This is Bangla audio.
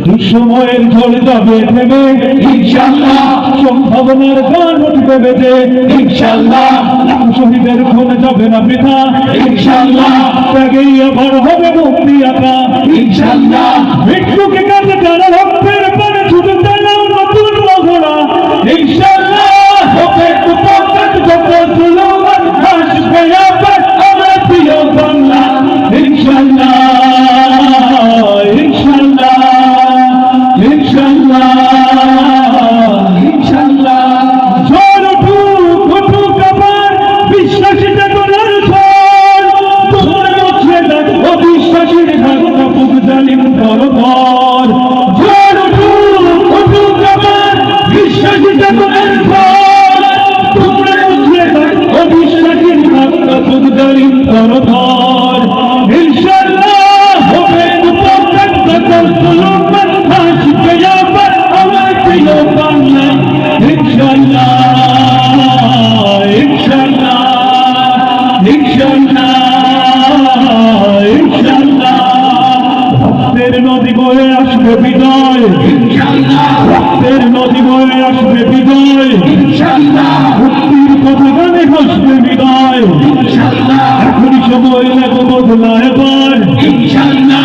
দুঃসময়ের ঝড় যাবে থেমে ইনশাআল্লাহ, সম্ভাবনার গান উঠবে বেজে ইনশাআল্লাহ, শহীদের খুন যাবে না বৃথা ইনশাআল্লাহ, ত্যাগেই আবার হবে মুক্তি আকা ইনশাআল্লাহ, মৃত্যুকে কাছে যারা রক্তের পানে ছুটে চালাও নতুন মহড়া ইনশাআল্লাহ, হবে কুপকাত যত স্লোগান আসবে আবার আমার প্রিয় বাংলা ইনশাআল্লাহ ইনশাআল্লাহ ইনশাআল্লাহ ইনশাআল্লাহ। ঝড় উঠুক আবার বিশ্বাসী চেতনার ঝড়, তোমার মুছে দেখ অবিশ্বাসীর ভাঙা বুক জালিম পরপর। ঝড় উঠুক আবার বিশ্বাসী চেতনার ঝড়, তোমার মুছে দেখ অবিশ্বাসীর ভাঙা বুক জালিম পরপর। ইনশাআল্লাহ হবে উপকার সকল সুলমান আসবে আবার আমার প্রিয় বাংলা ইনশাআল্লাহ ইনশাআল্লাহ ইনশাআল্লাহ ইনশাআল্লাহ। রক্তের নদী বয়ে আসবে বিজয় ইনশাআল্লাহ, রক্তের নদী বয়ে আসবে বিজয় ইনশাআল্লাহ, মুক্তির কথা গানে হাসবে বিদায় ইনশাআল্লাহ। এখনই সময় লাগো বদলা এবার ইনশাআল্লাহ,